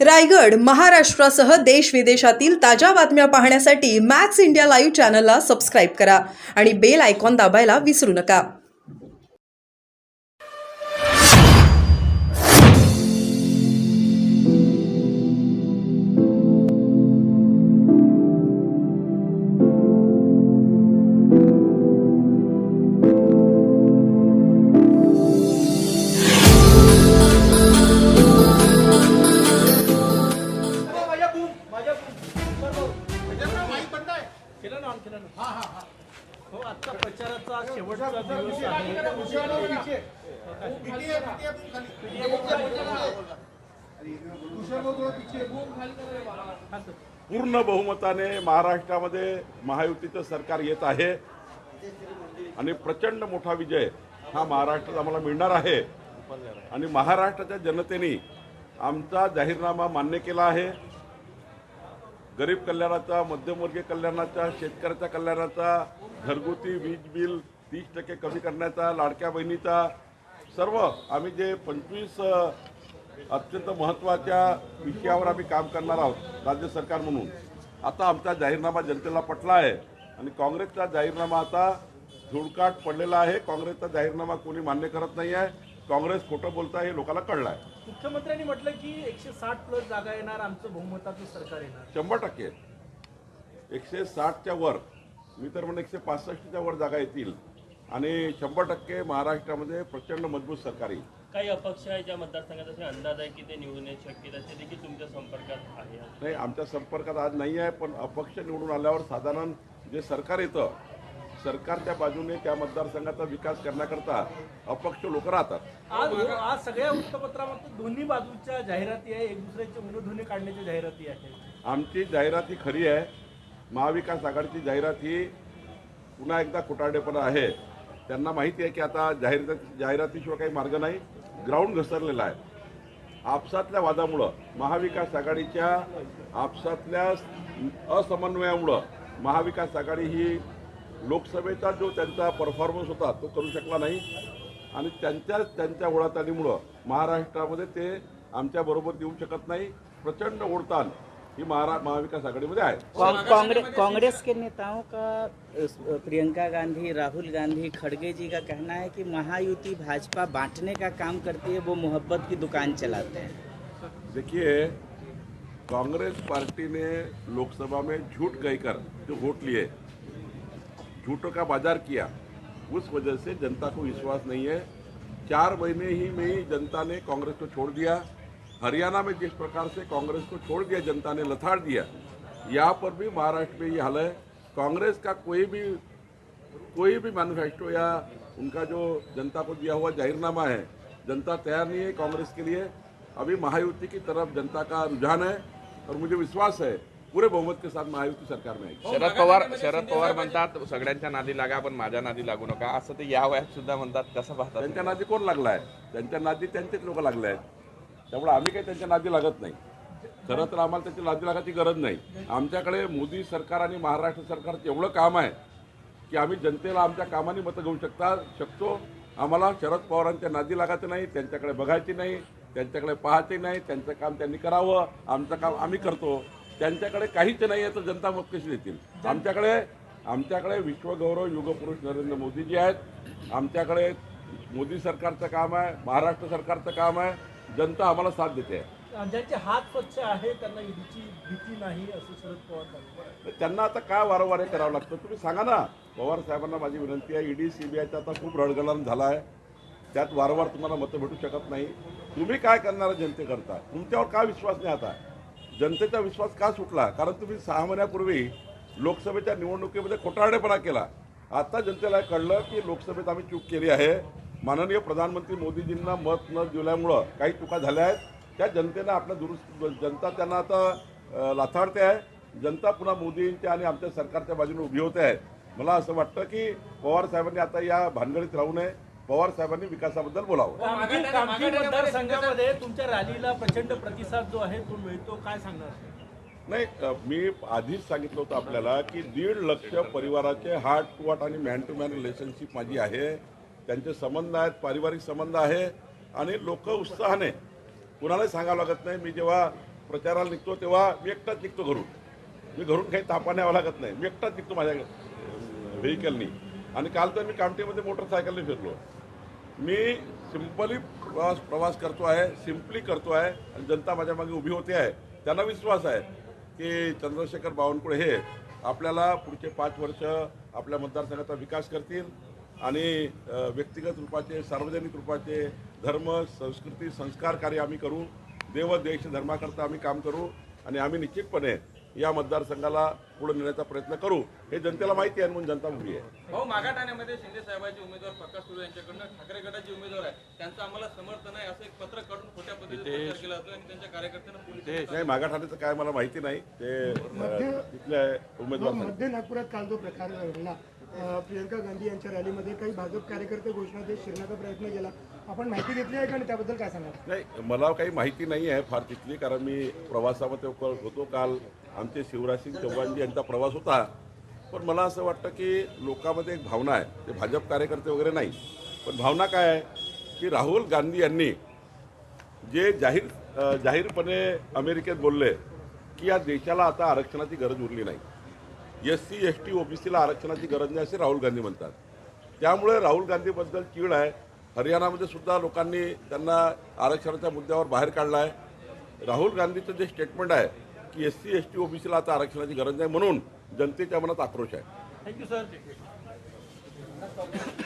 रायगड महाराष्ट्रासह देश विदेशातील ताज्या बातम्या पाहण्यासाठी मॅक्स इंडिया लाईव्ह चॅनलला सबस्क्राईब करा आणि बेल आयकॉन दाबायला विसरू नका। हो, आता प्रचाराचा शेवटचा दिवस आहे। पूर्ण बहुमताने महाराष्ट्रामध्ये महायुतीचं सरकार येत आहे आणि प्रचंड मोठा विजय हा महाराष्ट्रात आम्हाला मिळणार आहे आणि महाराष्ट्राच्या जनतेने आमचा जाहीरनामा मान्य केला आहे। गरीब कल्याणाचा, मध्यमवर्गीय कल्याणाचा, शेतकऱ्याच्या कल्याणाचा, घरगुती वीज बिल 30% कमी करण्याचा, लाडक्या बहिणीचा, सर्व आम्ही जे 25 अत्यंत महत्त्वाच्या विषयावर आम्ही काम करणार आहोत राज्य सरकार म्हणून। आता आमचा जाहीरनामा जनतेला पटला आहे आणि काँग्रेसचा जाहीरनामा आता धुडकाट पडलेला आहे। काँग्रेसचा जाहीरनामा कोणी मान्य करत नाही आहे। काँग्रेस खोटं बोलत आहे हे लोकांना कळलं आहे। मुख्यमंत्र्यांनी म्हटलं की 160+ जागा येणार, आमचं बहुमताचं सरकार येणार। 100% 160च्या वर, मी तर म्हणून 165च्या वर जागा येतील आणि 100% महाराष्ट्रामध्ये प्रचंड मजबूत सरकार येईल। काही अपक्ष आहे ज्या मतदारसंघात असे अंदाज आहे की ते निवडून येऊ शकतील, असे देखील तुमच्या संपर्कात आहे? नाही, आमच्या संपर्कात आज नाही आहे, पण अपक्ष निवडून आल्यावर साधारण जे सरकार येतं, सरकारच्या बाजूने त्या मतदारसंघाचा विकास करण्याकरता अपक्ष लोक राहतात। आज सगळ्या वृत्तपत्रामध्ये दोन्ही बाजूच्या जाहिराती आहे, एक दुसऱ्याचे उणधुणे काढण्याची जाहिराती आहे। आमची जाहिरात ही खरी आहे, महाविकास आघाडीची जाहिरात ही पुन्हा एकदा खोटारडेपणा आहे। त्यांना माहिती आहे की आता जाहिरातीशिवाय काही मार्ग नाही, ग्राउंड घसरलेला आहे। आपसातल्या वादामुळं, महाविकास आघाडीच्या आपसातल्या असमन्वयामुळं महाविकास आघाडी ही लोकसभेचा जो त्यांचा परफॉर्मन्स होता तो करू शकला नाही आणि त्यांच्या ओढाताणीमुळं महाराष्ट्रामध्ये ते आमच्याबरोबर येऊ शकत नाही। प्रचंड ओढताण ही महाविकास आघाडीमध्ये आहे। कांग्रेस के नेताओं का, प्रियंका गांधी, राहुल गांधी, खड़गे जी का कहना है कि महायुति भाजपा बांटने का काम करती है, वो मोहब्बत की दुकान चलाते हैं। देखिए, कांग्रेस पार्टी ने लोकसभा में झूठ कहकर जो वोट लिए, झूठों का बाजार किया, उस वजह से जनता को विश्वास नहीं है। 4 महीने ही में ही जनता ने कांग्रेस को छोड़ दिया। हरियाणा में जिस प्रकार से कांग्रेस को छोड़ दिया जनता ने, लथाड़ दिया, यहाँ पर भी महाराष्ट्र में ये हाल है। कांग्रेस का कोई भी मैनिफेस्टो या उनका जो जनता को दिया हुआ जाहिरनामा है, जनता तैयार नहीं है कांग्रेस के लिए। अभी महायुति की तरफ जनता का रुझान है और मुझे विश्वास है पुरे बहुमत के साथ महायुति सरकार में आएगी। शरद पवार म्हणतात सगळ्यांच्या नादी लागा पण माझ्या नादी लागू नका, असं ते या वयात सुद्धा म्हणतात। कसं पाहतात? त्यांच्या नादी कोण लागलाय? त्यांच्या नादी त्यांचेच लोक लागले आहेत, त्यामुळे आम्ही काही त्यांच्या नादी लागत नाही। खरं तर आम्हाला त्यांच्या नादी लागायची गरज नाही। आमच्याकडे मोदी सरकार आणि महाराष्ट्र सरकारचं एवढं काम आहे की आम्ही जनतेला आमच्या कामाने मतं घेऊ शकतो। आम्हाला शरद पवारांच्या नादी लागायचं नाही, त्यांच्याकडे बघायची नाही, त्यांच्याकडे पाहायचे नाही। त्यांचं काम त्यांनी करावं, आमचं काम आम्ही करतो। त्यांच्याकडे काहीच नाही आहे तर जनता मत कशी देतील? आमच्याकडे विश्वगौरव युगपुरुष नरेंद्र मोदीजी आहेत। आमच्याकडे मोदी सरकारचं काम आहे, महाराष्ट्र सरकारचं काम आहे, जनता आम्हाला साथ देते आहे। ज्यांचे हात स्वच्छ आहे त्यांना ईडीची भीती नाही, असं शरद पवार म्हणतात। त्यांना आता काय वारंवार करावं लागतं? तुम्ही सांगा ना। पवार साहेबांना माझी विनंती आहे, ईडी सीबीआयचा आता खूप रडगडण झाला आहे, त्यात वारंवार तुम्हाला मतं भेटू शकत नाही। तुम्ही काय करणार जनतेकरता? तुमच्यावर का विश्वास नाही? आता जनतेचा विश्वास का सुटला? कारण तुम्ही 6 महिन्यापूर्वी लोकसभेच्या निवडणुकीमध्ये खोटारडेपणा केला। आता जनतेला कळलं की लोकसभेत आम्ही चूक केली आहे। माननीय प्रधानमंत्री मोदीजींना मत न दिल्यामुळं काही चुका झाल्या आहेत, त्या जनतेनं आपल्या जनता त्यांना आता लाथाडते आहे। जनता पुन्हा मोदींच्या आणि आमच्या सरकारच्या बाजूने उभी होते आहे। मला असं वाटतं की पवार साहेबांनी आता या भानगडीत राहू नये, पवार साहेबांनी विकासाबद्दल बोलावं। कामठी मतदारसंघामध्ये तुमच्या रॅलीला प्रचंड प्रतिसाद जो आहे तो मिळतो, काय सांगणार? नाही, मी आधीच सांगितलं होतं आपल्याला की 1.5 लाख परिवाराचे हार्ट टू हार्ट आणि मॅन टू मॅन रिलेशनशिप माझी आहे। त्यांचे संबंध आहेत, पारिवारिक संबंध आहे आणि लोक उत्साहाने, कुणालाही सांगावं लागत नाही। मी जेव्हा प्रचाराला निघतो तेव्हा मी एकटाच निघतो घरून. मी घरून काही तापा न्यावं लागत नाही. मी एकटाच निघतो माझ्या व्हेकलनी. आणि काल तर मी कामठीमध्ये मोटरसायकलने फिरलो. मी सिंपली प्रवास करतो आहे, सिम्पली करतो आहे आणि जनता माझ्या मागे उभी होते आहे. त्यांना विश्वास आहे की चंद्रशेखर बावनकुळे हे आपल्याला पुढचे 5 वर्ष आपल्या मतदारसंघाचा विकास करतील आणि व्यक्तिगत रूपाचे, सार्वजनिक रूपाचे धर्म, संस्कृती, संस्कार कार्य आम्ही करू. देव देश धर्माकरता आम्ही काम करू आणि आम्ही निश्चितपणे या मतदारसंघाला पुढे नेण्याचा प्रयत्न करू. हे जनतेला माहिती आहे म्हणून जनता उभी आहे. भाऊ, मागा ठाण्यामध्ये शिंदे साहेबांचे उमेदवार प्रकाश सुरू यांच्याकडनं ठाकरे गटाचे उमेदवार आहे, त्यांचं आम्हाला समर्थन आहे असं एक पत्र काढून खोट्या पद्धतीने प्रचार केला जातो आणि त्यांच्या कार्यकर्त्यांना पोलीस नाही, मागाठाण्याचं काय मला माहिती नाही. ते तिथले उमेदवार सांगतील. मध्य नागपुरात काल जो प्रकार घडला, प्रियंका गांधी यांच्या रॅलीमध्ये काही भाजप कार्यकर्ते घोषणा देत शिरण्याचा प्रयत्न केला, आपण माहिती घेतली आहे का आणि त्याबद्दल काय सांगा? नाही, मला काही माहिती नाही आहे फार तिथली, कारण मी प्रवासामध्ये होतो. काल आमचे शिवराजसिंग चौहानजी यांचा प्रवास होता. पण मला असं वाटतं की लोकांमध्ये एक भावना आहे, ते भाजप कार्यकर्ते वगैरे नाही, पण भावना काय आहे की राहुल गांधी यांनी जे जाहीरपणे अमेरिकेत बोलले की या देशाला आता आरक्षणाची गरज उरली नाही, SC ST OBCला आरक्षणाची गरज नाही असे राहुल गांधी म्हणतात. त्यामुळे राहुल गांधीबद्दल चीड आहे. हरियाणामध्ये सुद्धा लोकांनी त्यांना आरक्षणाच्या मुद्द्यावर बाहेर काढला आहे. राहुल गांधीचं जे स्टेटमेंट आहे की SC ST OBCला आता आरक्षणाची गरज नाही म्हणून जनतेच्या मनात आक्रोश आहे. Thank you sir.